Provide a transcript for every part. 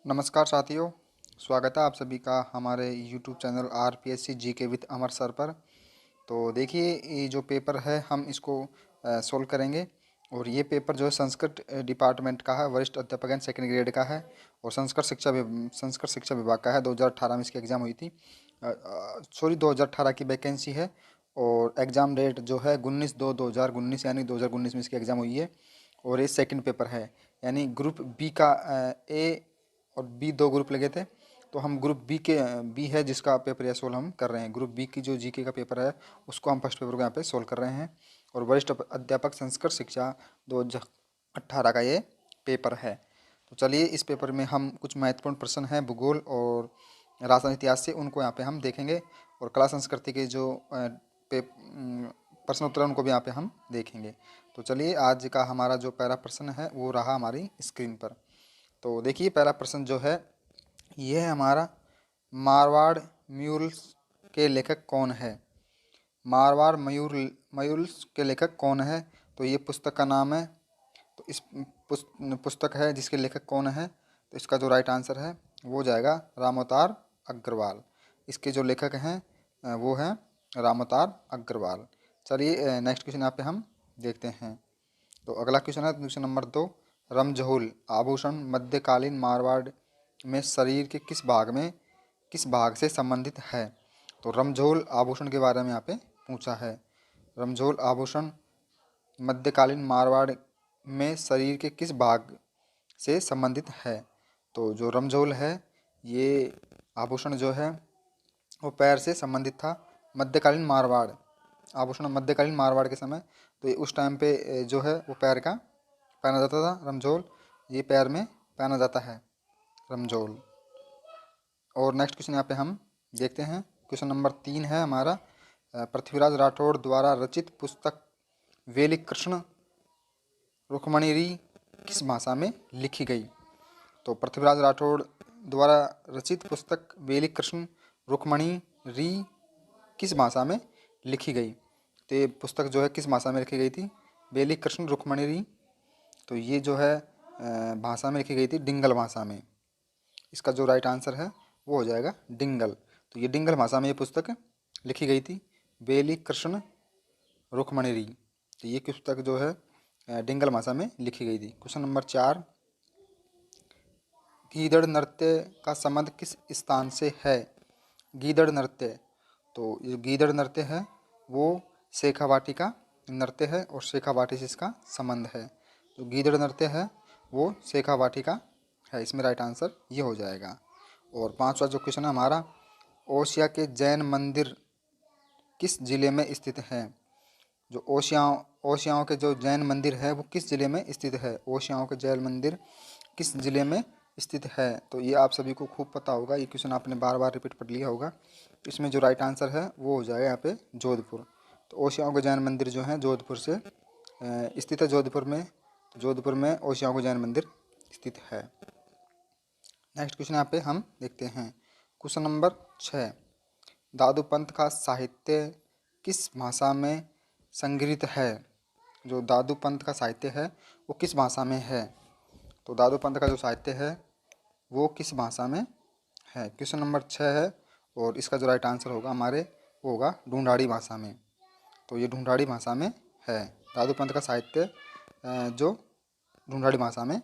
नमस्कार साथियों, स्वागत है आप सभी का हमारे YouTube channel RPSC GK with Amar sir पर। तो देखिए, ये जो पेपर है हम इसको सोल्व करेंगे। और ये पेपर जो है संस्कृत डिपार्टमेंट का है, वरिष्ठ अध्यापक एंड सेकंड ग्रेड का है और संस्कृत शिक्षा विभाग का है। 2018 में इसकी एग्ज़ाम हुई थी, सॉरी 2018 की वैकेंसी है। और एग्ज़ाम डेट जो है 19/2/2019 यानी 2019 में इसकी एग्ज़ाम हुई है। और ये सेकंड पेपर है, यानी ग्रुप बी का ए और बी दो ग्रुप लगे थे। तो हम ग्रुप बी है जिसका पेपर यह सोल्व हम कर रहे हैं। ग्रुप बी की जो जीके का पेपर है उसको हम फर्स्ट पेपर को यहाँ पे सोल्व कर रहे हैं। और वरिष्ठ अध्यापक संस्कृत शिक्षा 2018 का ये पेपर है। तो चलिए, इस पेपर में हम कुछ महत्वपूर्ण प्रश्न हैं भूगोल और राजस्थान इतिहास से, उनको यहाँ पे हम देखेंगे। और कला संस्कृति के जो प्रश्न उत्तर हैं उनको भी यहाँ पे हम देखेंगे। तो चलिए, आज का हमारा जो पहला प्रश्न है वो रहा हमारी स्क्रीन पर। तो देखिए, पहला प्रश्न जो है ये है हमारा, मारवाड़ म्यूल्स के लेखक कौन है। मारवाड़ म्यूल्स के लेखक कौन है। तो ये पुस्तक का नाम है। तो इस पुस्तक है जिसके लेखक कौन है, तो इसका जो राइट आंसर है वो जाएगा रामोतार अग्रवाल। इसके जो लेखक हैं वो हैं रामोतार अग्रवाल। चलिए, नेक्स्ट क्वेश्चन यहाँ पे हम देखते हैं। तो अगला क्वेश्चन है क्वेश्चन नंबर 2। रमझोल आभूषण मध्यकालीन मारवाड़ में शरीर के किस भाग से संबंधित है। तो रमझोल आभूषण के बारे में यहाँ पे पूछा है। रमझोल आभूषण मध्यकालीन मारवाड़ में शरीर के किस भाग से संबंधित है। तो जो रमझोल है ये आभूषण जो है वो पैर से संबंधित था। मध्यकालीन मारवाड़ आभूषण मध्यकालीन मारवाड़ के समय, तो ये उस टाइम पे जो है वो पैर का पहना जाता था रमझोल। ये पैर में पहना जाता है रमझोल। और नेक्स्ट क्वेश्चन यहाँ पे हम देखते हैं। क्वेश्चन नंबर 3 है हमारा, पृथ्वीराज राठौड़ द्वारा रचित पुस्तक वेली कृष्ण रुक्मणी री किस भाषा में लिखी गई। तो पृथ्वीराज राठौड़ द्वारा रचित पुस्तक वेली कृष्ण रुक्मणी री किस भाषा में लिखी गई। तो ये पुस्तक जो है किस भाषा में लिखी गई थी, वेली कृष्ण रुक्मणी री। तो ये जो है भाषा में लिखी गई थी डिंगल भाषा में। इसका जो राइट आंसर है वो हो जाएगा डिंगल। तो ये डिंगल भाषा में ये पुस्तक लिखी गई थी, वेली कृष्ण रुक्मणी री। तो ये पुस्तक जो है डिंगल भाषा में लिखी गई थी। क्वेश्चन नंबर 4, गीदड़ नृत्य का संबंध किस स्थान से है। गीदड़ नृत्य, तो ये गीदड़ नृत्य है वो शेखावाटी का नृत्य है और शेखावाटी से इसका संबंध है। तो गीदड़ नृत्य है वो शेखावाटी का है। इसमें राइट आंसर ये हो जाएगा। और 5वां जो क्वेश्चन है हमारा, ओसिया के जैन मंदिर किस जिले में स्थित है। जो ओसियाओं के जो जैन मंदिर है वो किस जिले में स्थित है। ओसियाओं के जैन मंदिर किस जिले में स्थित है। तो ये आप सभी को खूब पता होगा, ये क्वेश्चन आपने बार बार रिपीट पढ़ लिया होगा। इसमें जो राइट आंसर है वो हो जाएगा यहाँ पे जोधपुर। तो ओसियाओं के जैन मंदिर जो है जोधपुर से स्थित है। जोधपुर में ओसियाओं के जैन मंदिर स्थित है। नेक्स्ट क्वेश्चन यहाँ पे हम देखते हैं। क्वेश्चन नंबर 6, दादू पंथ का साहित्य किस भाषा में संग्रहित है। जो दादू पंथ का साहित्य है वो किस भाषा में है। तो दादू पंथ का जो साहित्य है वो किस भाषा में है। क्वेश्चन नंबर 6 है और इसका जो राइट आंसर होगा हमारे वो होगा ढूंढाड़ी भाषा में। तो ये ढूंढाड़ी भाषा में है। दादू पंथ का साहित्य जो ढूंढाड़ी भाषा में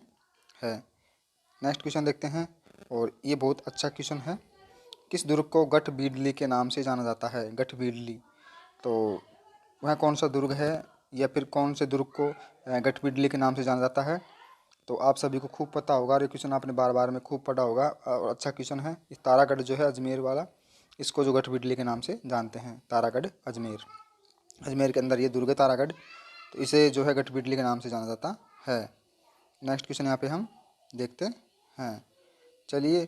है। नेक्स्ट क्वेश्चन देखते हैं और ये बहुत अच्छा क्वेश्चन है। किस दुर्ग को गठ बीडली के नाम से जाना जाता है। गठ बीडली, तो वह कौन सा दुर्ग है या फिर कौन से दुर्ग को गठ बीडली के नाम से जाना जाता है। तो आप सभी को खूब पता होगा, ये क्वेश्चन आपने बार बार में खूब पढ़ा होगा और अच्छा क्वेश्चन है। इस तारागढ़ जो है अजमेर वाला, इसको जो गठ बीडली के नाम से जानते हैं, तारागढ़ अजमेर। अजमेर के अंदर ये दुर्ग है तारागढ़, तो इसे जो है गठ बीडली के नाम से जाना जाता है। नेक्स्ट क्वेश्चन यहाँ पे हम देखते हैं। चलिए,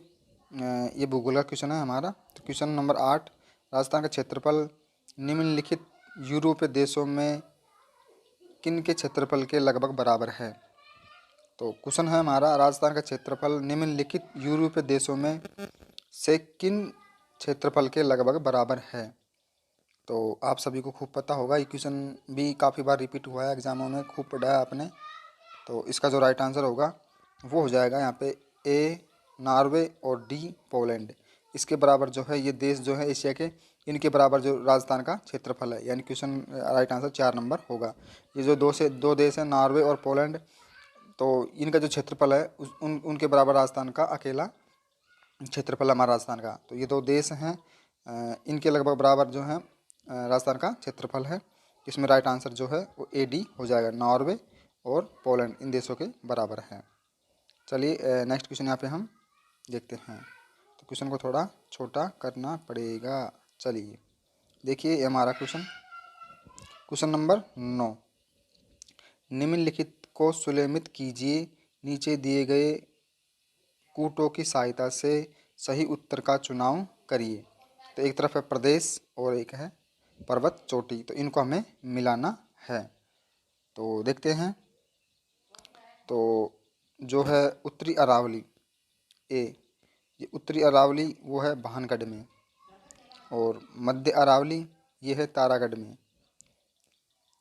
ये भूगोल का क्वेश्चन है हमारा। तो क्वेश्चन नंबर 8, राजस्थान का क्षेत्रफल निम्नलिखित यूरोपीय देशों में किन के क्षेत्रफल के लगभग बराबर है। तो क्वेश्चन है हमारा, राजस्थान का क्षेत्रफल निम्नलिखित यूरोपीय देशों में से किन क्षेत्रफल के लगभग बराबर है। तो आप सभी को खूब पता होगा, ये क्वेश्चन भी काफ़ी बार रिपीट हुआ है एग्जामों में, खूब पढ़ा है आपने। तो इसका जो राइट आंसर होगा वो हो जाएगा यहाँ पे ए नॉर्वे और डी पोलैंड। इसके बराबर जो है ये देश जो है एशिया के, इनके बराबर जो राजस्थान का क्षेत्रफल है, यानी क्वेश्चन राइट आंसर 4 नंबर होगा। ये जो दो देश हैं नॉर्वे और पोलैंड, तो इनका जो क्षेत्रफल है उनके बराबर राजस्थान का अकेला क्षेत्रफल हमारा राजस्थान का। तो ये दो देश हैं, इनके लगभग बराबर जो है राजस्थान का क्षेत्रफल है। इसमें राइट आंसर जो है वो ए डी हो जाएगा, नॉर्वे और पोलैंड इन देशों के बराबर है। चलिए नेक्स्ट क्वेश्चन यहाँ पे हम देखते हैं। तो क्वेश्चन को थोड़ा छोटा करना पड़ेगा। चलिए देखिए ये हमारा क्वेश्चन नंबर 9। निम्नलिखित को सुलेखित कीजिए, नीचे दिए गए कूटों की सहायता से सही उत्तर का चुनाव करिए। तो एक तरफ है प्रदेश और एक है पर्वत चोटी, तो इनको हमें मिलाना है। तो देखते हैं। तो जो है उत्तरी अरावली ए, ये उत्तरी अरावली वो है भानगढ़ में, और मध्य अरावली ये है तारागढ़ में,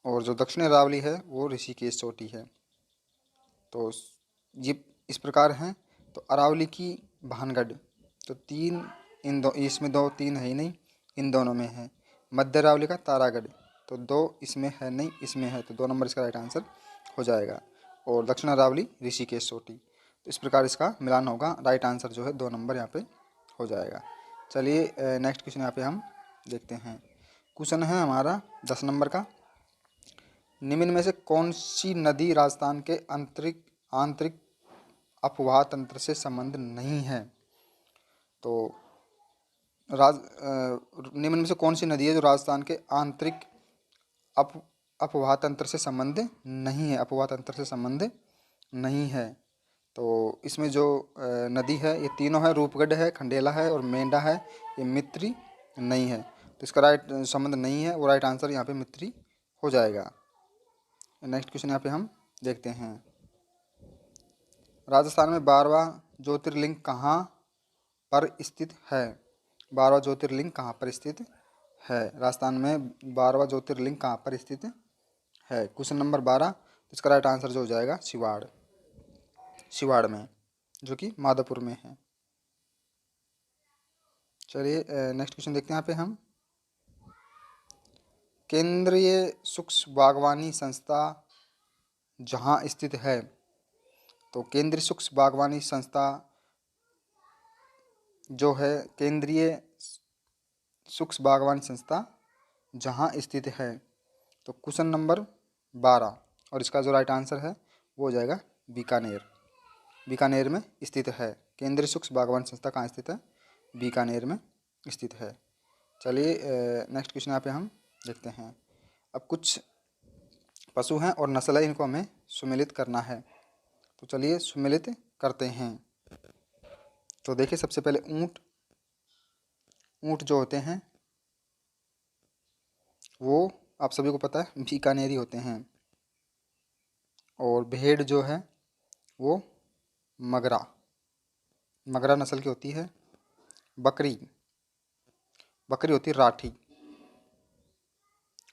और जो दक्षिणी अरावली है वो ऋषिकेश चोटी है। तो ये इस प्रकार हैं। तो अरावली की भानगढ़, तो तीन इन दो, इसमें दो तीन है ही नहीं, इन दोनों में है। मध्य अरावली का तारागढ़, तो दो इसमें है नहीं, इसमें है, तो 2 नंबर इसका राइट आंसर हो जाएगा। और दक्षिण अरावली ऋषिकेश चोटी, तो इस प्रकार इसका मिलान होगा। राइट आंसर जो है 2 नंबर यहाँ पे हो जाएगा। चलिए नेक्स्ट क्वेश्चन यहाँ पे हम देखते हैं। क्वेश्चन है हमारा 10 नंबर का। निम्न में से कौन सी नदी राजस्थान के आंतरिक अपवाह तंत्र से संबंध नहीं है? तो निम्न में से कौन सी नदी है जो राजस्थान के आंतरिक अप अपवाह तंत्र से संबंध नहीं है, अपवाह तंत्र से संबंध नहीं है? तो इसमें जो नदी है ये तीनों है, रूपगढ़ है, खंडेला है और मेंढा है। ये मित्री नहीं है, तो इसका राइट संबंध नहीं है, वो राइट आंसर यहाँ पे मित्री हो जाएगा। नेक्स्ट क्वेश्चन यहाँ पे हम देखते हैं। राजस्थान में 12वां ज्योतिर्लिंग कहाँ पर स्थित है? 12वां ज्योतिर्लिंग कहाँ पर स्थित है? राजस्थान में 12वां ज्योतिर्लिंग कहाँ पर स्थित है? क्वेश्चन नंबर 12, इसका राइट आंसर जो हो जाएगा शिवाड़ में, जो कि माधोपुर में है। चलिए नेक्स्ट क्वेश्चन देखते हैं यहाँ पे हम। केंद्रीय सूक्ष्म बागवानी संस्था जहाँ स्थित है? तो केंद्रीय सूक्ष्म बागवानी संस्था जो है, केंद्रीय सूक्ष्म बागवानी संस्था जहाँ स्थित है, तो क्वेश्चन नंबर 12, और इसका जो राइट आंसर है वो हो जाएगा बीकानेर में स्थित है। केंद्रीय सूक्ष्म बागवानी संस्था कहाँ स्थित है? बीकानेर में स्थित है। चलिए नेक्स्ट क्वेश्चन यहाँ पे हम देखते हैं। अब कुछ पशु हैं और नस्ल है, इनको हमें सुमेलित करना है। तो चलिए सुमेलित करते हैं। तो देखिए सबसे पहले ऊँट जो होते हैं वो आप सभी को पता है बीकानेरी होते हैं। और भेड़ जो है वो मगरा नस्ल की होती है। बकरी होती है राठी।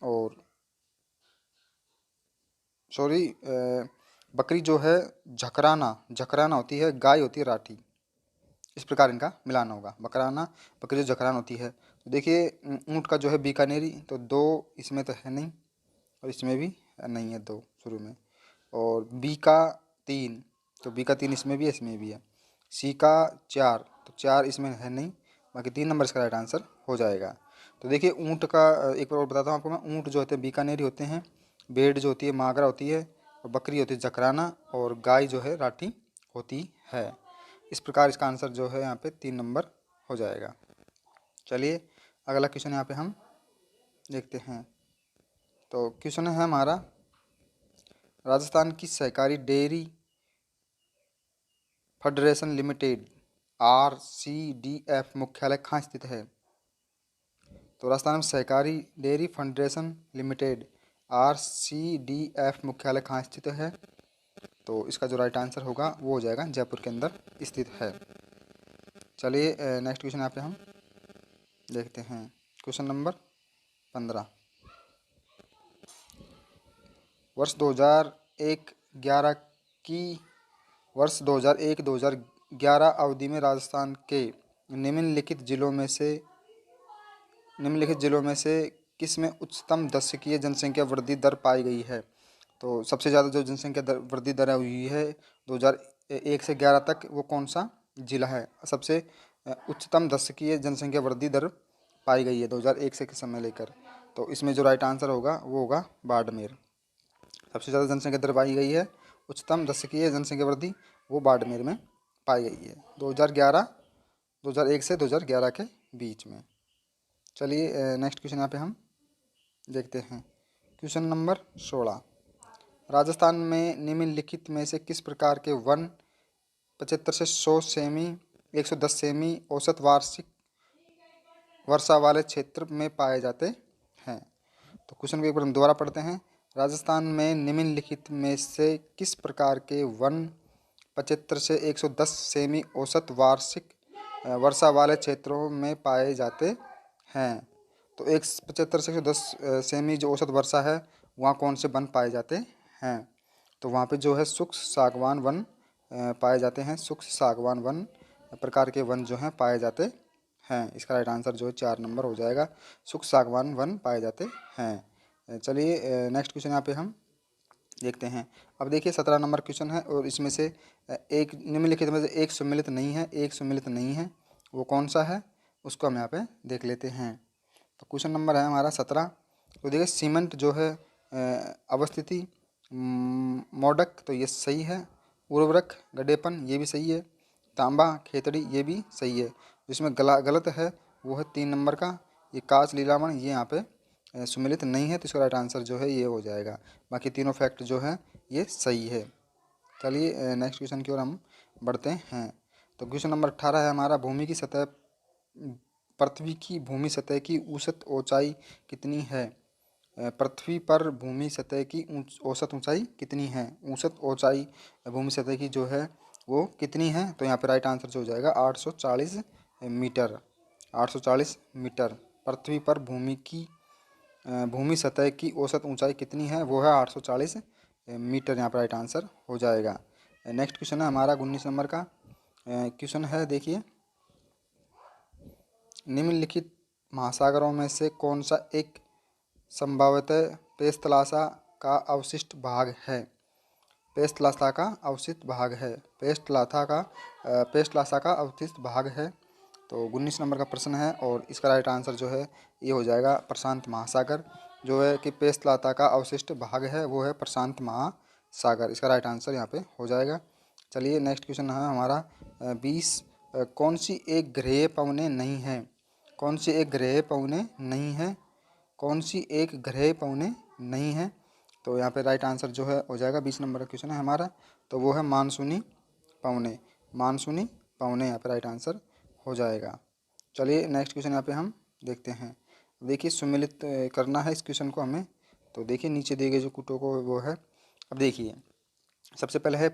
और सॉरी, बकरी जो है झकराना होती है। गाय होती है राठी। इस प्रकार इनका मिलान होगा। बकरी जो झकराना होती है। तो देखिए ऊँट का जो है बीकानेरी, तो 2 इसमें तो है नहीं, और इसमें भी नहीं है 2 शुरू में। और बी का 3, तो बी का 3 इसमें भी है, इसमें भी है। सी का 4, तो 4 इसमें है नहीं, बाकी 3 नंबर इसका राइट आंसर हो जाएगा। तो देखिए ऊँट का एक बार और बताता हूँ आपको मैं। ऊँट जो होते हैं बीकानेरी होते हैं, भेड़ जो होती है मागरा होती है, और बकरी होती है जकराना, और गाय जो है राठी होती है। इस प्रकार इसका आंसर जो है यहाँ पे 3 नंबर हो जाएगा। चलिए अगला क्वेश्चन यहाँ पे हम देखते हैं। तो क्वेश्चन है हमारा, राजस्थान की सहकारी डेयरी फेडरेशन लिमिटेड RCDF मुख्यालय कहाँ स्थित है? तो राजस्थान में सहकारी डेयरी फेडरेशन लिमिटेड RCDF मुख्यालय कहाँ स्थित है? तो इसका जो राइट आंसर होगा वो हो जाएगा जयपुर के अंदर स्थित है। चलिए नेक्स्ट क्वेश्चन यहाँ पे हम देखते हैं। Question number 15। वर्ष 2001-11 की 2001-2011 2011 अवधि में राजस्थान के निम्नलिखित जिलों में से किस में उच्चतम दशकीय जनसंख्या वृद्धि दर पाई गई है? तो सबसे ज़्यादा जो जनसंख्या वृद्धि दर हुई है 2001 से 11 तक, वो कौन सा जिला है? सबसे उच्चतम दशकीय जनसंख्या वृद्धि दर पाई गई है 2001 से के समय लेकर। तो इसमें जो राइट आंसर होगा वो होगा बाड़मेर। सबसे ज़्यादा जनसंख्या दर पाई गई है, उच्चतम दशकीय जनसंख्या वृद्धि, वो बाड़मेर में पाई गई है 2001 से 2011 के बीच में। चलिए नेक्स्ट क्वेश्चन यहाँ पे हम देखते हैं। क्वेश्चन नंबर 16, राजस्थान में निम्नलिखित में से किस प्रकार के वन 75 से 100 सेमी 110 सेमी औसत वार्षिक वर्षा वाले क्षेत्र में पाए जाते हैं? तो क्वेश्चन को एक बार हम दोबारा पढ़ते हैं। राजस्थान में निम्नलिखित में से किस प्रकार के वन 75 से 110 सेमी औसत वार्षिक वर्षा वाले क्षेत्रों में पाए जाते हैं? तो 175 से 110 सेमी जो औसत वर्षा है, वहाँ कौन से वन पाए जाते हैं? तो वहाँ पे जो है शुष्क सागवान वन पाए जाते हैं। शुष्क सागवान वन प्रकार के वन जो हैं पाए जाते हैं। इसका राइट आंसर जो है 4 नंबर हो जाएगा, शुष्क सागवान वन पाए जाते हैं। चलिए नेक्स्ट क्वेश्चन यहाँ पे हम देखते हैं। अब देखिए 17 नंबर क्वेश्चन है और इसमें से एक निम्नलिखित में से एक सम्मिलित नहीं है, वो कौन सा है उसको हम यहाँ पे देख लेते हैं। तो क्वेश्चन नंबर है हमारा 17। तो देखिए सीमेंट जो है अवस्थिति, मोडक, तो ये सही है। उर्वरक गड्ढेपन, ये भी सही है। तांबा खेतड़ी, ये भी सही है। जिसमें गलत है वो है 3 नंबर का, ये काच लीलामण, ये यहाँ पे सुमेलित नहीं है। तो इसका राइट आंसर जो है ये हो जाएगा। बाकी तीनों फैक्ट जो है ये सही है। चलिए नेक्स्ट क्वेश्चन की ओर हम बढ़ते हैं। तो क्वेश्चन नंबर 18 है हमारा, पृथ्वी की भूमि सतह की औसत ऊंचाई कितनी है? पृथ्वी पर भूमि सतह की औसत ऊंचाई कितनी है? औसत ऊंचाई भूमि सतह की जो है वो कितनी है? तो यहाँ पे राइट आंसर जो हो जाएगा 840 मीटर। 840 मीटर पृथ्वी पर भूमि सतह की औसत ऊंचाई कितनी है? वो है 840 मीटर। यहाँ पर राइट आंसर हो जाएगा। नेक्स्ट क्वेश्चन है हमारा 19 नंबर का क्वेश्चन है। देखिए, निम्नलिखित महासागरों में से कौन सा एक संभवतः पेस्तलासा का अवशिष्ट भाग है? पेस्तलासा का अवशिष्ट भाग है। पेस्तलासा का अवशिष्ट भाग है। तो 19 नंबर का प्रश्न है और इसका राइट आंसर जो है ये हो जाएगा प्रशांत महासागर। जो है कि पेस्तलासा का अवशिष्ट भाग है वो है प्रशांत महासागर। इसका राइट आंसर यहाँ पे हो जाएगा। चलिए नेक्स्ट क्वेश्चन है हमारा 20, कौन सी एक ग्रह पौने नहीं है? कौन सी एक ग्रह पौने नहीं है? कौन सी एक ग्रह पौने नहीं है? तो यहाँ पे राइट आंसर जो है हो जाएगा 20 नंबर का क्वेश्चन है हमारा, तो वो है मानसूनी पौने। मानसूनी पौने यहाँ पे राइट आंसर हो जाएगा। चलिए नेक्स्ट क्वेश्चन यहाँ पे हम देखते हैं। देखिए सुमेलित करना है इस क्वेश्चन को हमें। तो देखिए नीचे दिए गए जो कुटों को वो है। अब देखिए सबसे पहले है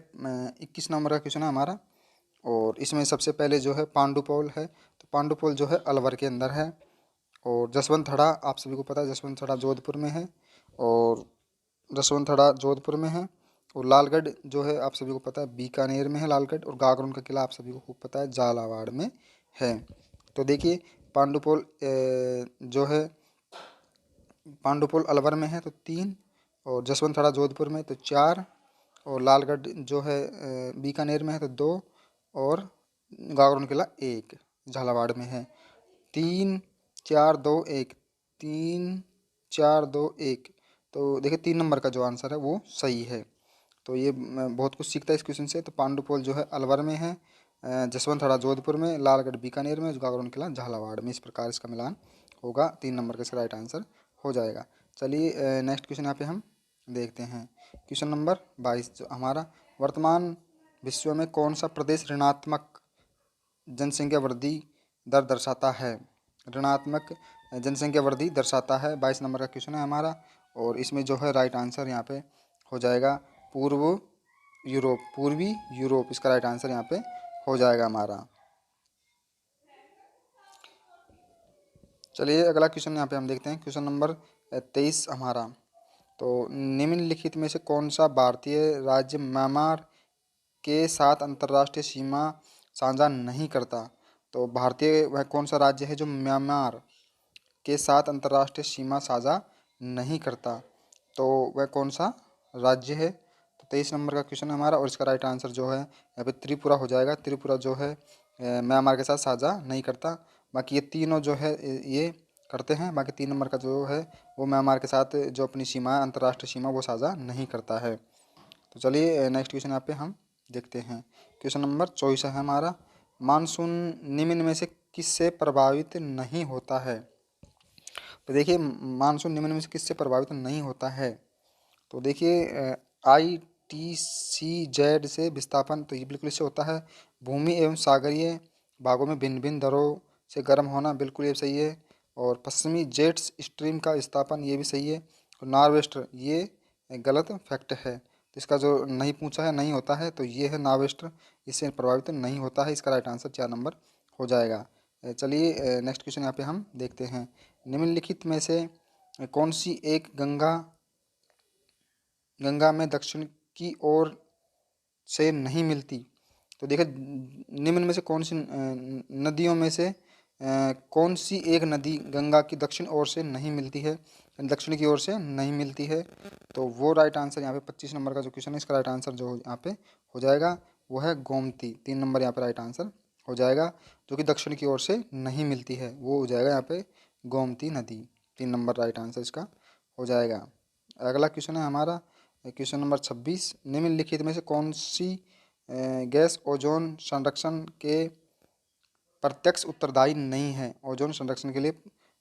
21 नंबर का क्वेश्चन है हमारा और इसमें सबसे पहले जो है पांडुपोल है। तो पांडुपोल जो है अलवर के अंदर है। और जसवंतथड़ा आप सभी को पता है, जसवंतथड़ा जोधपुर में है। और जसवंतथड़ा जोधपुर में है। और लालगढ़ जो है आप सभी को पता है बीकानेर में है लालगढ़। और गागरोन का किला आप सभी को खूब पता है झालावाड़ में है। तो देखिए पांडुपोल जो है पांडुपोल अलवर में है तो 3, और जसवंतथड़ा जोधपुर में तो 4, और लालगढ़ जो है बीकानेर में है तो 2, और गागरोन किला 1 झालावाड़ में है। 3 4 2 1, 3 4 2 1। तो देखिए 3 नंबर का जो आंसर है वो सही है। तो ये बहुत कुछ सीखता है इस क्वेश्चन से। तो पांडुपोल जो है अलवर में है, जसवंतथड़ा जोधपुर में, लालगढ़ बीकानेर में, गागरोन किला झालावाड़ में। इस प्रकार इसका मिलान होगा। 3 नंबर का इसका राइट आंसर हो जाएगा। चलिए नेक्स्ट क्वेश्चन यहाँ पे हम देखते हैं। क्वेश्चन नंबर 22 जो हमारा, वर्तमान विश्व में कौन सा प्रदेश ऋणात्मक जनसंख्या वृद्धि दर दर्शाता है? ऋणात्मक जनसंख्या वृद्धि दर्शाता है। 22 नंबर का क्वेश्चन है हमारा और इसमें जो है राइट आंसर यहाँ पे हो जाएगा पूर्वी यूरोप। इसका राइट आंसर यहाँ पे हो जाएगा हमारा। चलिए अगला क्वेश्चन यहाँ पे हम देखते हैं। क्वेश्चन नंबर 23 हमारा, तो निम्नलिखित में से कौन सा भारतीय राज्य म्यांमार के साथ अंतर्राष्ट्रीय सीमा साझा नहीं करता। तो भारतीय वह कौन सा राज्य है जो म्यांमार के साथ अंतर्राष्ट्रीय सीमा साझा नहीं करता? तो वह कौन सा राज्य है? तो 23 नंबर का क्वेश्चन है हमारा, और इसका राइट आंसर जो है यहाँ पे त्रिपुरा हो जाएगा। त्रिपुरा जो है म्यांमार के साथ साझा नहीं करता। बाकी ये तीनों जो है ये करते हैं। बाकी 3 नंबर का जो है वो म्यांमार के साथ जो अपनी सीमा, अंतर्राष्ट्रीय सीमा, वो साझा नहीं करता है। तो चलिए नेक्स्ट क्वेश्चन यहाँ पे हम देखते हैं। क्वेश्चन नंबर 24 है हमारा, मानसून निम्न में से किससे प्रभावित नहीं होता है? तो देखिए मानसून निम्न में से किससे प्रभावित नहीं होता है? तो देखिए ITCZ से विस्थापन, तो ये बिल्कुल इससे होता है। भूमि एवं सागरीय भागों में भिन्न भिन्न दरों से गर्म होना, बिल्कुल ये सही है। और पश्चिमी जेट्स स्ट्रीम का विस्थापन, ये भी सही है। और नॉर्वेस्टर, ये गलत फैक्ट है। तो इसका जो नहीं पूछा है, नहीं होता है, तो ये है नॉर्वेस्टर, इससे प्रभावित नहीं होता है। इसका राइट आंसर 4 नंबर हो जाएगा। चलिए नेक्स्ट क्वेश्चन यहाँ पे हम देखते हैं। निम्नलिखित में से कौन सी एक गंगा में दक्षिण की ओर से नहीं मिलती? तो देखिए निम्न में से कौन सी नदियों में से कौन सी एक नदी गंगा की दक्षिण ओर से नहीं मिलती है, दक्षिण की ओर से नहीं मिलती है? तो वो राइट आंसर यहाँ पे 25 नंबर का जो क्वेश्चन है, इसका राइट आंसर जो यहाँ पे हो जाएगा वो है गोमती। 3 नंबर यहाँ पे राइट आंसर हो जाएगा। जो कि दक्षिण की ओर से नहीं मिलती है वो हो जाएगा यहाँ पे गोमती नदी। 3 नंबर राइट आंसर इसका हो जाएगा। अगला क्वेश्चन है हमारा क्वेश्चन नंबर 26, निम्नलिखित में से कौन सी गैस ओजोन संरक्षण के प्रत्यक्ष उत्तरदायी नहीं है? ओजोन संरक्षण के लिए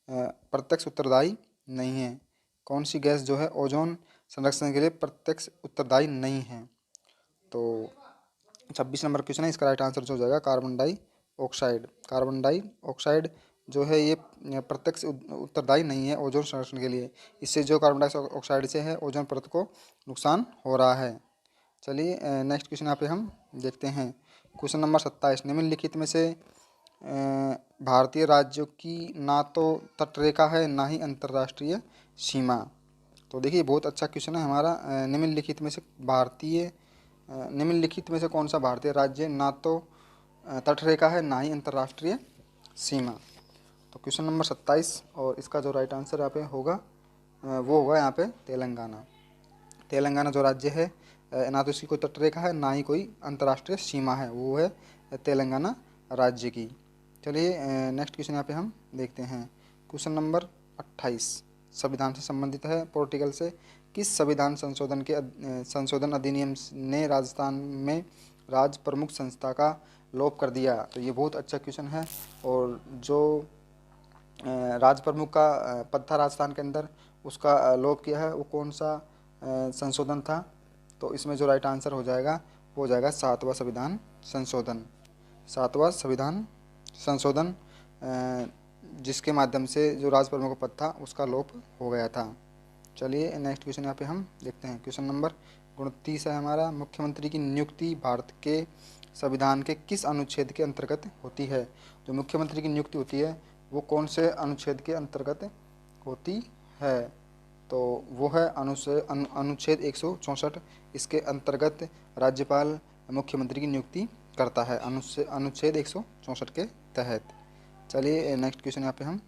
प्रत्यक्ष उत्तरदायी नहीं है। कौन सी गैस जो है ओजोन संरक्षण के लिए प्रत्यक्ष उत्तरदायी नहीं है? तो 26 नंबर क्वेश्चन है, इसका राइट आंसर जो हो जाएगा कार्बन डाइऑक्साइड। कार्बन डाइऑक्साइड जो है ये प्रत्यक्ष उत्तरदायी नहीं है ओजोन संरक्षण के लिए। इससे जो कार्बन डाइऑक्साइड से है ओजोन परत को नुकसान हो रहा है। चलिए नेक्स्ट क्वेश्चन यहाँ पे हम देखते हैं। क्वेश्चन नंबर 27, निम्नलिखित में से भारतीय राज्यों की ना तो तटरेखा है ना ही अंतर्राष्ट्रीय सीमा। तो देखिए बहुत अच्छा क्वेश्चन है हमारा। निम्नलिखित में से निम्नलिखित में से कौन सा भारतीय राज्य ना तो तटरेखा है ना ही अंतर्राष्ट्रीय सीमा? तो क्वेश्चन नंबर 27, और इसका जो राइट आंसर यहाँ पे होगा वो होगा यहाँ पे तेलंगाना। तेलंगाना जो राज्य है ना तो इसकी कोई तटरेखा है ना ही कोई अंतर्राष्ट्रीय सीमा है, वो है तेलंगाना राज्य की। चलिए नेक्स्ट क्वेश्चन यहाँ पे हम देखते हैं। क्वेश्चन नंबर 28 संविधान से संबंधित है, पोर्टिकल से। किस संविधान संशोधन अधिनियम ने राजस्थान में राज प्रमुख संस्था का लोप कर दिया? तो ये बहुत अच्छा क्वेश्चन है। और जो राज प्रमुख का पद था राजस्थान के अंदर, उसका लोप किया है, वो कौन सा संशोधन था? तो इसमें जो राइट आंसर हो जाएगा वो हो जाएगा 7वां संविधान संशोधन। 7वां संविधान संशोधन जिसके माध्यम से जो राज प्रमुख पद था उसका लोप हो गया था। चलिए नेक्स्ट क्वेश्चन यहाँ पे हम देखते हैं। क्वेश्चन नंबर 29 है हमारा, मुख्यमंत्री की नियुक्ति भारत के संविधान के किस अनुच्छेद के अंतर्गत होती है? जो मुख्यमंत्री की नियुक्ति होती है वो कौन से अनुच्छेद के अंतर्गत होती है? तो वो है अनुच्छेद 164। इसके अंतर्गत राज्यपाल मुख्यमंत्री की नियुक्ति करता है, अनुच्छेद 164 के तहत। चलिए नेक्स्ट क्वेश्चन यहाँ पे हम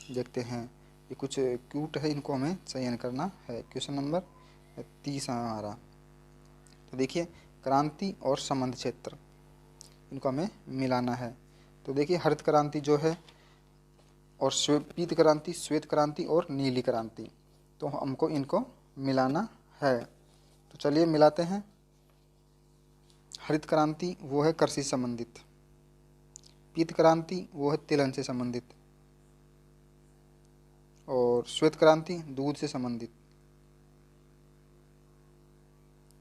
देखते हैं। ये कुछ क्यूट है, इनको हमें चयन करना है। क्वेश्चन नंबर 30 है हमारा। तो देखिए क्रांति और संबंध क्षेत्र, इनको हमें मिलाना है। तो देखिए हरित क्रांति जो है, और पीत क्रांति, श्वेत क्रांति और नीली क्रांति, तो हमको इनको मिलाना है। तो चलिए मिलाते हैं। हरित क्रांति वो है कृषि से संबंधित, पीत क्रांति वो है तिलहन से संबंधित, और श्वेत क्रांति दूध से संबंधित,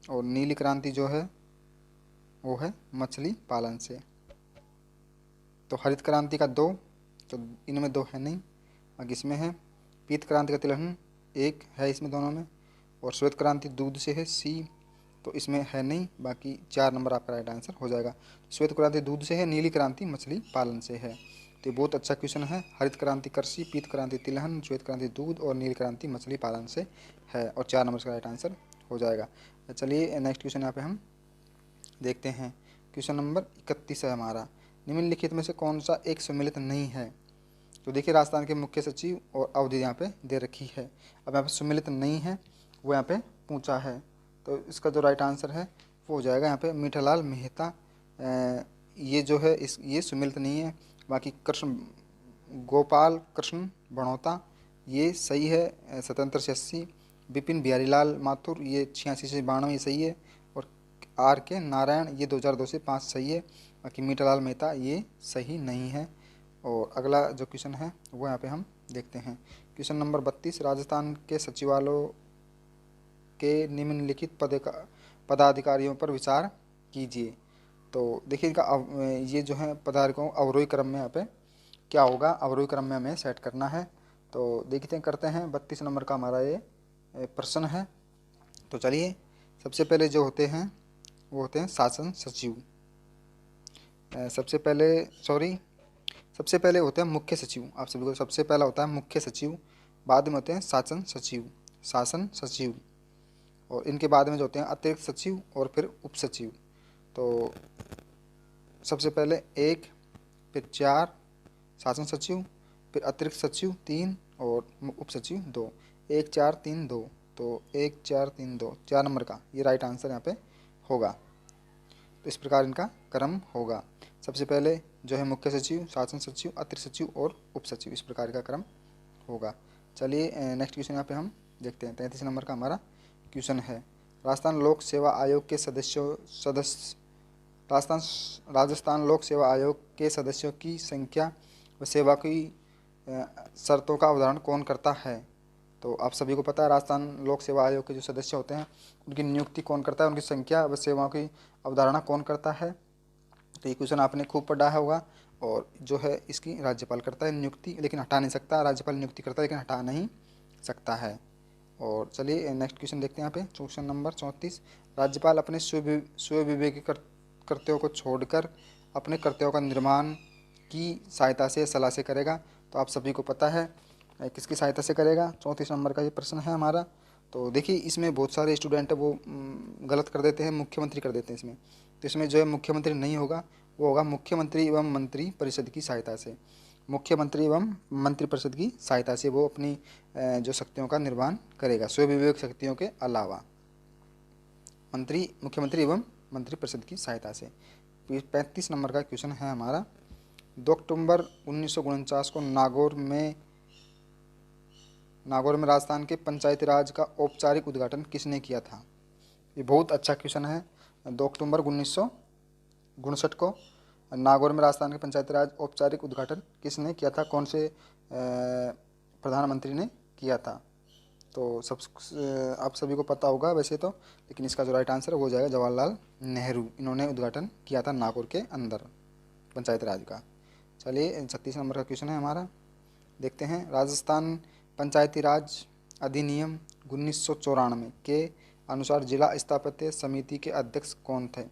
और नीली क्रांति जो है वो है मछली पालन से। तो हरित क्रांति का 2, तो इनमें 2 है नहीं, बाकी इसमें है। पीत क्रांति का तिलहन 1 है इसमें दोनों में, और श्वेत क्रांति दूध से है C, तो इसमें है नहीं, बाकी 4 नंबर आपका राइट आंसर हो जाएगा। श्वेत क्रांति दूध से है, नीली क्रांति मछली पालन से है। तो ये बहुत अच्छा क्वेश्चन है। हरित क्रांति कृषि, पीत क्रांति तिलहन, श्वेत क्रांति दूध और नीली क्रांति मछली पालन से है, और 4 नंबर का राइट आंसर हो जाएगा। चलिए नेक्स्ट क्वेश्चन यहाँ पे हम देखते हैं। क्वेश्चन नंबर 31 है हमारा, निम्नलिखित में से कौन सा एक सम्मिलित नहीं है। तो देखिए राजस्थान के मुख्य सचिव और अवधि यहाँ पे दे रखी है। अब यहाँ पे सम्मिलित नहीं है वो यहाँ पे पूछा है, तो इसका जो राइट आंसर है वो हो जाएगा यहाँ पे मीठालाल मेहता। ये जो है ये सम्मिलित नहीं है। बाकी कृष्ण गोपाल कृष्ण बनोता ये सही है, 77 से 80। विपिन बिहारी लाल माथुर ये 86 से 92 ये सही है। और आर के नारायण ये 2002 से 5 सही है। बाकी मीठालाल मेहता ये सही नहीं है। और अगला जो क्वेश्चन है वो यहाँ पे हम देखते हैं। क्वेश्चन नंबर 32, राजस्थान के सचिवालयों के निम्नलिखित पदाधिकारियों पर विचार कीजिए। तो देखिए इनका ये जो है पदाधिकारियों अवरोही क्रम में यहाँ पे क्या होगा, अवरोही क्रम में हमें सेट करना है। तो देखते हैं, करते हैं। 32 नंबर का हमारा ये प्रश्न है। तो चलिए, सबसे पहले जो होते हैं वो होते हैं शासन सचिव। सबसे पहले होते हैं मुख्य सचिव। आप सभी को सबसे पहला होता है मुख्य सचिव, बाद में होते हैं शासन सचिव, और इनके बाद में जो होते हैं अतिरिक्त सचिव और फिर उप सचिव। तो सबसे पहले 1, फिर 4 शासन सचिव, फिर अतिरिक्त सचिव 3 और उप सचिव 2। 1 4 3 2, तो 1 4 3 2 4 नंबर का ये राइट आंसर यहाँ पे होगा। तो इस प्रकार इनका क्रम होगा। सबसे पहले जो है मुख्य सचिव, शासन सचिव, अतिरिक्त सचिव और उप सचिव, इस प्रकार का क्रम होगा। चलिए नेक्स्ट क्वेश्चन यहाँ पे हम देखते हैं। 33 नंबर का हमारा क्वेश्चन है, राजस्थान लोक सेवा आयोग के राजस्थान लोक सेवा आयोग के सदस्यों की संख्या व सेवा की शर्तों का उदाहरण कौन करता है। तो आप सभी को पता है राजस्थान लोक सेवा आयोग के जो सदस्य होते हैं उनकी नियुक्ति कौन करता है, उनकी संख्या व सेवाओं की अवधारणा कौन करता है। तो ये क्वेश्चन आपने खूब पढ़ा होगा। और जो है इसकी राज्यपाल करता है नियुक्ति, लेकिन हटा नहीं सकता। राज्यपाल नियुक्ति करता है लेकिन हटा नहीं सकता है। और चलिए नेक्स्ट क्वेश्चन देखते हैं यहाँ पे। क्वेश्चन नंबर 34, राज्यपाल अपने स्वविवेकी कर्तव्यों को छोड़कर अपने कर्तव्यों का निर्माण की सहायता से सलाह से करेगा। तो आप सभी को पता है किसकी सहायता से करेगा। 34 नंबर का ये प्रश्न है हमारा। तो देखिए इसमें बहुत सारे स्टूडेंट है वो गलत कर देते हैं, मुख्यमंत्री कर देते हैं इसमें। तो इसमें जो है मुख्यमंत्री नहीं होगा, वो होगा मुख्यमंत्री एवं मंत्री परिषद की सहायता से। मुख्यमंत्री एवं मंत्री परिषद की सहायता से वो अपनी जो शक्तियों का निर्वहन करेगा, स्वविवेक शक्तियों के अलावा। मुख्यमंत्री एवं मंत्री परिषद की सहायता से। 35 नंबर का क्वेश्चन है हमारा, 2 अक्टूबर 1949 को नागौर में राजस्थान के पंचायती राज का औपचारिक उद्घाटन किसने किया था। ये बहुत अच्छा क्वेश्चन है। 2 अक्टूबर 1959 को नागौर में राजस्थान के पंचायती राज औपचारिक उद्घाटन किसने किया था, कौन से प्रधानमंत्री ने किया था। तो आप सभी को पता होगा वैसे तो, लेकिन इसका जो राइट आंसर है वो हो जाएगा जवाहरलाल नेहरू। इन्होंने उद्घाटन किया था नागौर के अंदर पंचायत राज का। चलिए 36 नंबर का क्वेश्चन है हमारा, देखते हैं। राजस्थान पंचायती राज अधिनियम 1994 के अनुसार जिला स्थापत्य समिति के अध्यक्ष कौन थे।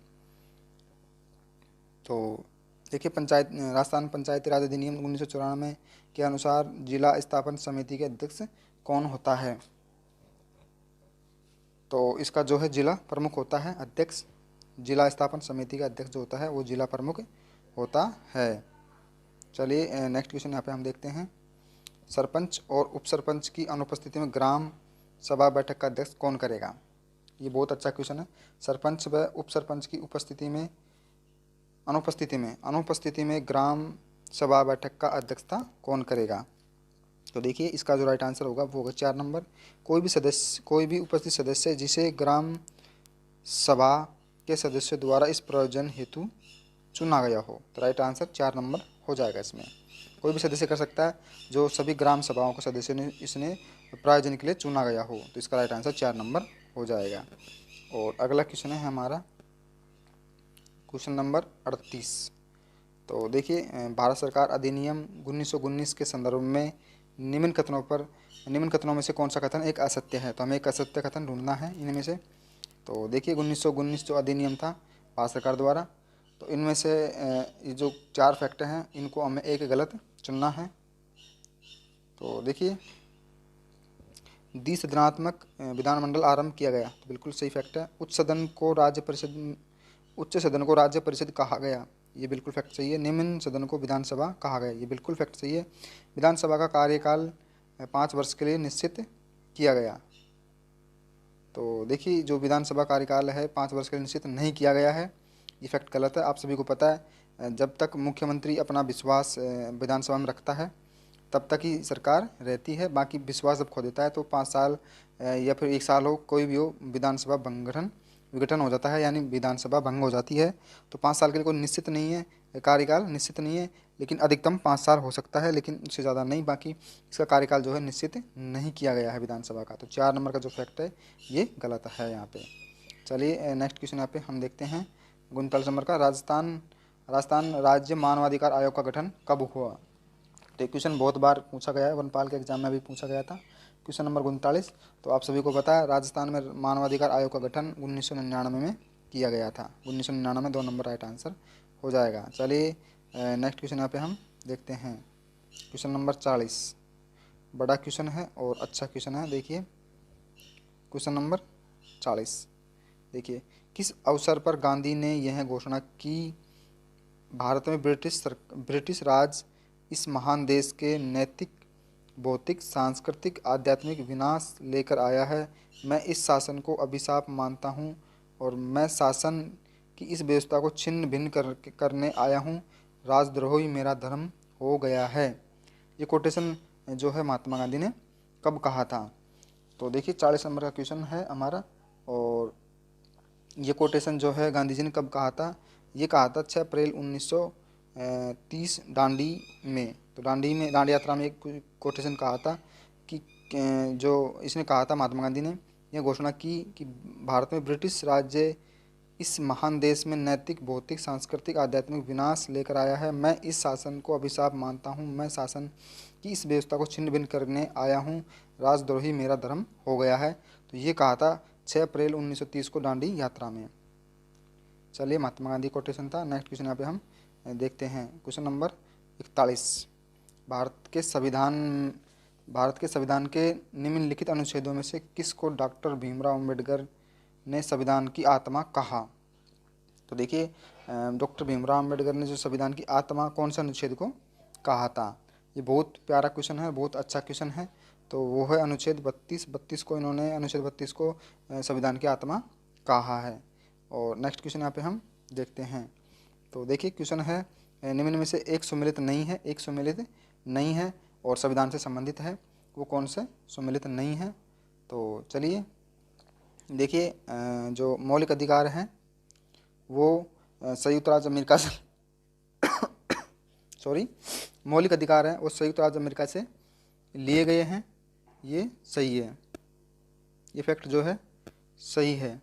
तो देखिए राजस्थान पंचायती राज अधिनियम 1994 के अनुसार जिला स्थापन समिति के अध्यक्ष कौन होता है। तो इसका जो है जिला प्रमुख होता है अध्यक्ष। जिला स्थापन समिति का अध्यक्ष जो होता है वो जिला प्रमुख होता है। चलिए नेक्स्ट क्वेश्चन यहाँ पे हम देखते हैं। सरपंच और उप सरपंच की अनुपस्थिति में ग्राम सभा बैठक का अध्यक्ष कौन करेगा। ये बहुत अच्छा क्वेश्चन है। सरपंच व उप सरपंच की अनुपस्थिति में ग्राम सभा बैठक का अध्यक्षता कौन करेगा। तो देखिए इसका जो राइट आंसर होगा वो होगा 4 नंबर, कोई भी उपस्थित सदस्य जिसे ग्राम सभा के सदस्यों द्वारा इस प्रयोजन हेतु चुना गया हो। तो राइट आंसर 4 नंबर हो जाएगा। इसमें कोई भी सदस्य कर सकता है जो सभी ग्राम सभाओं के सदस्यों ने इसने प्रायोजन के लिए चुना गया हो। तो इसका राइट आंसर 4 नंबर हो जाएगा। और अगला क्वेश्चन है हमारा क्वेश्चन नंबर 38। तो देखिए भारत सरकार अधिनियम 1919 के संदर्भ में निम्न कथनों में से कौन सा कथन एक असत्य है। तो हमें एक असत्य कथन ढूंढना है इनमें से। तो देखिए 1919 जो अधिनियम था भारत सरकार द्वारा, तो इनमें से ये जो 4 फैक्ट हैं इनको हमें एक गलत चुनना है। तो देखिए द्विसदनात्मक विधानमंडल आरंभ किया गया, तो बिल्कुल सही फैक्ट है। उच्च सदन को राज्य परिषद उच्च सदन को राज्य परिषद कहा गया, ये बिल्कुल फैक्ट सही है। निम्न सदन को विधानसभा कहा गया, ये बिल्कुल फैक्ट सही है। विधानसभा का कार्यकाल 5 वर्ष के लिए निश्चित किया गया। तो देखिए जो विधानसभा कार्यकाल है 5 वर्ष के लिए निश्चित नहीं किया गया है, ये फैक्ट गलत है। आप सभी को पता है जब तक मुख्यमंत्री अपना विश्वास विधानसभा में रखता है तब तक ही सरकार रहती है, बाकी विश्वास जब खो देता है तो 5 साल या फिर 1 साल हो, कोई भी हो, विधानसभा विघटन हो जाता है, यानी विधानसभा भंग हो जाती है। तो 5 साल के लिए कोई निश्चित नहीं है, कार्यकाल निश्चित नहीं है, लेकिन अधिकतम 5 साल हो सकता है, लेकिन उससे ज़्यादा नहीं। बाकी इसका कार्यकाल जो है निश्चित नहीं किया गया है विधानसभा का। तो 4 नंबर का जो फैक्ट है ये गलत है यहाँ पे। चलिए नेक्स्ट क्वेश्चन यहाँ पे हम देखते हैं 39 नंबर का, राजस्थान राज्य मानवाधिकार आयोग का गठन कब हुआ। तो क्वेश्चन बहुत बार पूछा गया है, वनपाल के एग्जाम में भी पूछा गया था। क्वेश्चन नंबर 39, तो आप सभी को पता है राजस्थान में मानवाधिकार आयोग का गठन 1999 में किया गया था। 1999, 2 नंबर राइट आंसर हो जाएगा। चलिए नेक्स्ट क्वेश्चन यहाँ पे हम देखते हैं क्वेश्चन नंबर 40। बड़ा क्वेश्चन है और अच्छा क्वेश्चन है। देखिए क्वेश्चन नंबर 40, देखिए किस अवसर पर गांधी ने यह घोषणा की, भारत में ब्रिटिश राज इस महान देश के नैतिक, भौतिक, सांस्कृतिक, आध्यात्मिक विनाश लेकर आया है। मैं इस शासन को अभिशाप मानता हूँ और मैं शासन की इस व्यवस्था को छिन्न भिन्न करने आया हूँ। राजद्रोही मेरा धर्म हो गया है। ये कोटेशन जो है महात्मा गांधी ने कब कहा था। तो देखिए 40 नंबर का क्वेश्चन है हमारा, और ये कोटेशन जो है गांधी जी ने कब कहा था, ये कहा था 6 अप्रैल 1930 दांडी में। तो दांडी यात्रा में एक कोटेशन कहा था कि जो इसने कहा था महात्मा गांधी ने यह घोषणा की कि भारत में ब्रिटिश राज्य इस महान देश में नैतिक, भौतिक, सांस्कृतिक, आध्यात्मिक विनाश लेकर आया है। मैं इस शासन को अभिशाप मानता हूँ। मैं शासन की इस व्यवस्था को छिन्न भिन्न करने आया हूँ। राजद्रोही मेरा धर्म हो गया है। तो ये कहा था 6 अप्रैल 1930 को दांडी यात्रा में। चलिए महात्मा गांधी कोटेशन था। नेक्स्ट क्वेश्चन यहाँ पे हम देखते हैं क्वेश्चन नंबर 41। भारत के संविधान के निम्नलिखित अनुच्छेदों में से किसको डॉक्टर भीमराव अम्बेडकर ने संविधान की आत्मा कहा। तो देखिए डॉक्टर भीमराव अम्बेडकर ने जो संविधान की आत्मा कौन सा अनुच्छेद को कहा था, ये बहुत प्यारा क्वेश्चन है, बहुत अच्छा क्वेश्चन है। तो वो है अनुच्छेद 32 को इन्होंने अनुच्छेद 32 को संविधान की आत्मा कहा है। और नेक्स्ट क्वेश्चन यहाँ पे हम देखते हैं। तो देखिए क्वेश्चन है निम्न में से एक सुमेलित नहीं है और संविधान से संबंधित है, वो कौन से सुमेलित नहीं है। तो चलिए देखिए जो मौलिक अधिकार हैं वो संयुक्त राज्य अमेरिका से मौलिक अधिकार हैं वो संयुक्त राज्य अमेरिका से लिए गए हैं, ये सही है, ये फैक्ट जो है सही है,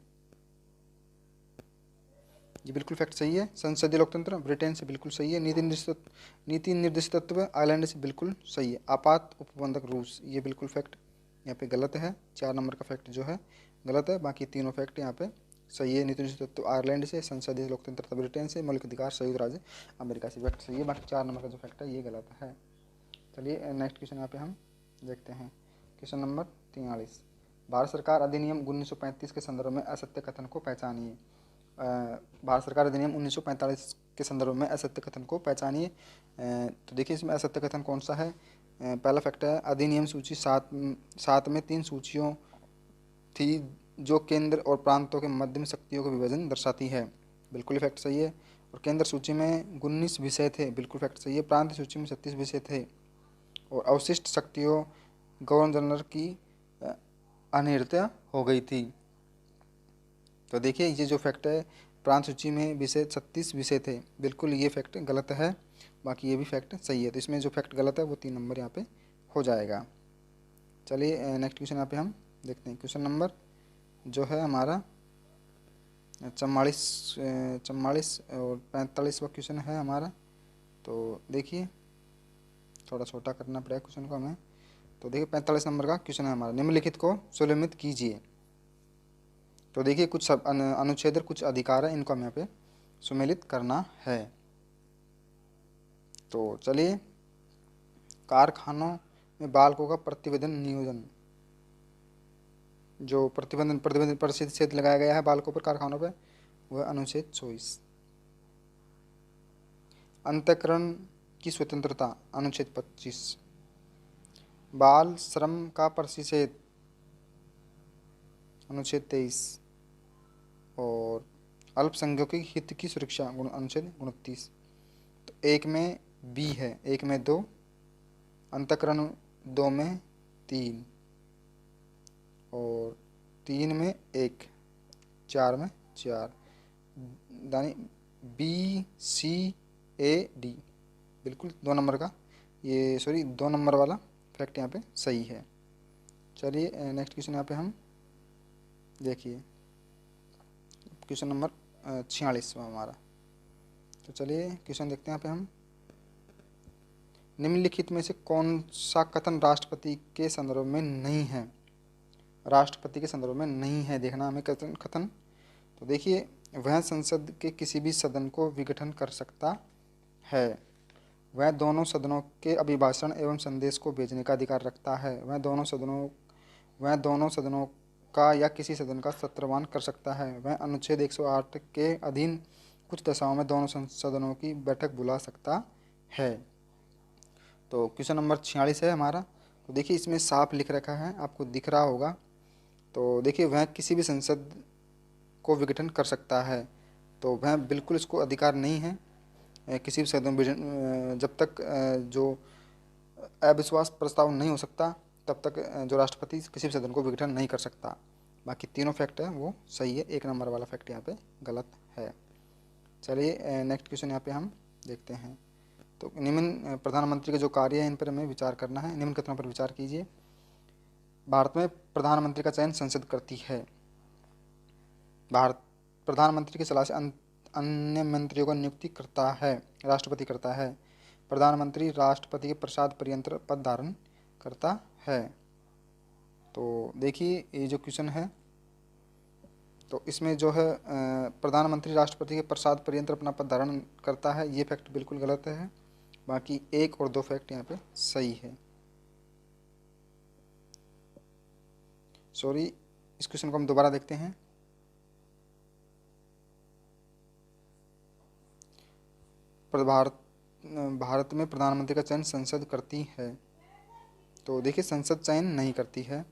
ये बिल्कुल फैक्ट सही है। संसदीय लोकतंत्र ब्रिटेन से बिल्कुल सही है। नीति निर्देशित तत्व आयरलैंड से बिल्कुल सही है। आपात उपबंधक रूस, ये बिल्कुल फैक्ट यहाँ पे गलत है। 4 नंबर का फैक्ट जो है गलत है, बाकी तीनों फैक्ट यहाँ पे सही है। नीति निर्देशित तत्व आयरलैंड से, संसदीय लोकतंत्र ब्रिटेन से, मौलिक अधिकार संयुक्त राज्य अमेरिका से, फैक्ट सही है। बाकी 4 नंबर का जो फैक्ट है ये गलत है। चलिए नेक्स्ट क्वेश्चन यहाँ पे हम देखते हैं क्वेश्चन नंबर 43। भारत सरकार अधिनियम 1935 के संदर्भ में असत्य कथन को पहचानिए। भारत सरकार अधिनियम 1945 के संदर्भ में असत्य कथन को पहचानिए। तो देखिए इसमें असत्य कथन कौन सा है। पहला फैक्ट है अधिनियम सूची 7 में 3 सूचियों थी जो केंद्र और प्रांतों के मध्य में शक्तियों का विभाजन दर्शाती है, बिल्कुल फैक्ट सही है। और केंद्र सूची में 19 विषय थे, बिल्कुल फैक्ट सही है। प्रांत सूची में 36 विषय थे और अवशिष्ट शक्तियों गवर्नर जनरल की अनिर्णीयता हो गई थी। तो देखिए ये जो फैक्ट है प्रांत सूची में 36 विषय थे, बिल्कुल ये फैक्ट गलत है, बाकी ये भी फैक्ट सही है। तो इसमें जो फैक्ट गलत है वो 3 नंबर यहाँ पे हो जाएगा। चलिए नेक्स्ट क्वेश्चन यहाँ पे हम देखते हैं क्वेश्चन नंबर जो है हमारा 44 और 45वां क्वेश्चन है हमारा। तो देखिए थोड़ा छोटा करना पड़ेगा क्वेश्चन को हमें। तो देखिए 45 नंबर का क्वेश्चन है हमारा, निम्नलिखित को सुललित कीजिए। तो देखिए कुछ अनुच्छेद कुछ अधिकार है, इनको हमें यहाँ पे सुमेलित करना है। तो चलिए कारखानों में बालकों का प्रतिवेदन नियोजन, जो प्रतिबंधित लगाया गया है बालकों पर कारखानों पे, वह अनुच्छेद 24। अंतःकरण की स्वतंत्रता अनुच्छेद 25। बाल श्रम का प्रतिषेध अनुच्छेद 23। और अल्पसंख्यकों के हित की सुरक्षा अनुच्छेद 29। तो एक में बी है, एक में 2, अंतःकरण 2 में 3, और 3 में 1, 4 में 4, यानी बी सी ए डी बिल्कुल 2 नंबर का, ये सॉरी 2 नंबर वाला फैक्ट यहाँ पे सही है। चलिए नेक्स्ट क्वेश्चन यहाँ पे हम देखिए, क्वेश्चन नंबर 46 हमारा। तो चलिए क्वेश्चन देखते हैं यहाँ पे हम। निम्नलिखित में से कौन सा कथन राष्ट्रपति के संदर्भ में नहीं है? राष्ट्रपति के संदर्भ में नहीं है, देखना हमें कथन। तो देखिए, वह संसद के किसी भी सदन को विघटन कर सकता है। वह दोनों सदनों के अभिभाषण एवं संदेश को भेजने का अधिकार रखता है। वह दोनों सदनों का या किसी सदन का सत्रवान कर सकता है। वह अनुच्छेद 108 के अधीन कुछ दशाओं में दोनों सदनों की बैठक बुला सकता है। तो क्वेश्चन नंबर 46 है हमारा। तो देखिए इसमें साफ लिख रखा है, आपको दिख रहा होगा। तो देखिए, वह किसी भी संसद को विघटन कर सकता है, तो वह बिल्कुल इसको अधिकार नहीं है किसी भी सदन जब तक जो अविश्वास प्रस्ताव नहीं हो सकता तब तक जो राष्ट्रपति किसी भी सदन को विघटन नहीं कर सकता। बाकी तीनों फैक्ट है वो सही है, 1 नंबर वाला फैक्ट यहाँ पे गलत है। चलिए नेक्स्ट क्वेश्चन यहाँ पे हम देखते हैं। तो निम्न प्रधानमंत्री के जो कार्य है इन पर हमें विचार करना है। निम्न कथनों पर विचार कीजिए। भारत में प्रधानमंत्री का चयन संसद करती है। भारत प्रधानमंत्री की सलाह से अन्य मंत्रियों को नियुक्ति करता है, राष्ट्रपति करता है। प्रधानमंत्री राष्ट्रपति के प्रसाद पर्यंत पद धारण करता है। तो देखिए ये जो क्वेश्चन है, तो इसमें जो है प्रधानमंत्री राष्ट्रपति के प्रसाद पर्यंत अपना पद धारण करता है, ये फैक्ट बिल्कुल गलत है। बाकी 1 और 2 फैक्ट यहाँ पे सही है। सॉरी, इस क्वेश्चन को हम दोबारा देखते हैं। भारत में प्रधानमंत्री का चयन संसद करती है। तो देखिए संसद चयन नहीं करती है,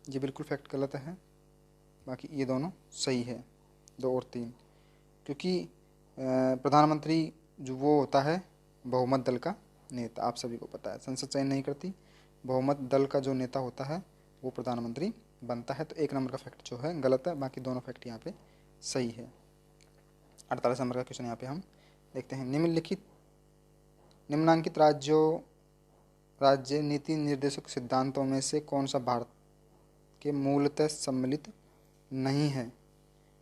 ये बिल्कुल फैक्ट गलत है। बाकी ये दोनों सही है, 2 और 3, क्योंकि प्रधानमंत्री जो वो होता है बहुमत दल का नेता, आप सभी को पता है। संसद चयन नहीं करती, बहुमत दल का जो नेता होता है वो प्रधानमंत्री बनता है। तो 1 नंबर का फैक्ट जो है गलत है, बाकी दोनों फैक्ट यहाँ पे सही है। 48 नंबर का क्वेश्चन यहाँ पे हम देखते हैं। निम्नांकित राज्य नीति निर्देशक सिद्धांतों में से कौन सा भारत के मूलतः सम्मिलित नहीं है?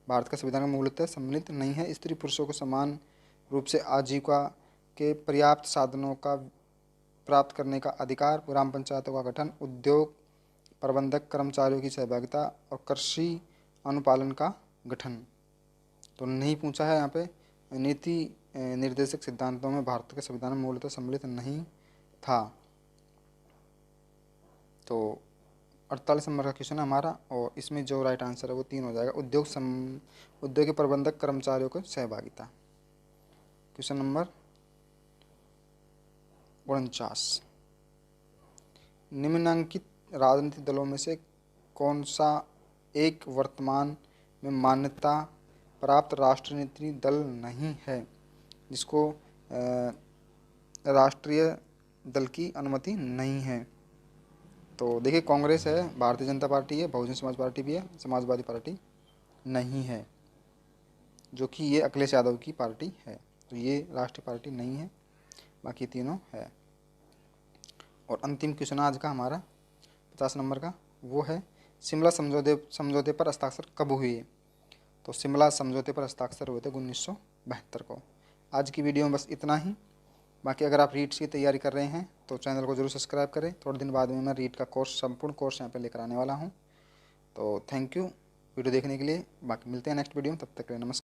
भारत का संविधान में मूलतः सम्मिलित नहीं है। स्त्री पुरुषों को समान रूप से आजीविका के पर्याप्त साधनों का प्राप्त करने का अधिकार, ग्राम पंचायतों का गठन, उद्योग प्रबंधक कर्मचारियों की सहभागिता और कृषि अनुपालन का गठन। तो नहीं पूछा है यहाँ पे। नीति निर्देशक सिद्धांतों में भारत के संविधान में मूलतः सम्मिलित नहीं था। तो 48 नंबर का क्वेश्चन है हमारा, और इसमें जो राइट आंसर है वो 3 हो जाएगा। उद्योग के प्रबंधक कर्मचारियों को सहभागिता। Question number 49। निम्नांकित राजनीतिक दलों में से कौन सा एक वर्तमान में मान्यता प्राप्त राष्ट्रीय दल नहीं है, जिसको राष्ट्रीय दल की अनुमति नहीं है? तो देखिए कांग्रेस है, भारतीय जनता पार्टी है, बहुजन समाज पार्टी भी है, समाजवादी पार्टी नहीं है, जो कि ये अखिलेश यादव की पार्टी है। तो ये राष्ट्रीय पार्टी नहीं है, बाकी तीनों है। और अंतिम क्वेश्चन आज का हमारा 50 नंबर का, वो है शिमला समझौते पर हस्ताक्षर कब हुए? तो शिमला समझौते पर हस्ताक्षर हुए थे 1972 को। आज की वीडियो में बस इतना ही। बाकी अगर आप रीट्स की तैयारी कर रहे हैं तो चैनल को जरूर सब्सक्राइब करें। थोड़े दिन बाद में मैं रीट का कोर्स, संपूर्ण कोर्स यहाँ पे लेकर आने वाला हूँ। तो थैंक यू वीडियो देखने के लिए। बाकी मिलते हैं नेक्स्ट वीडियो में, तब तक के लिए नमस्कार।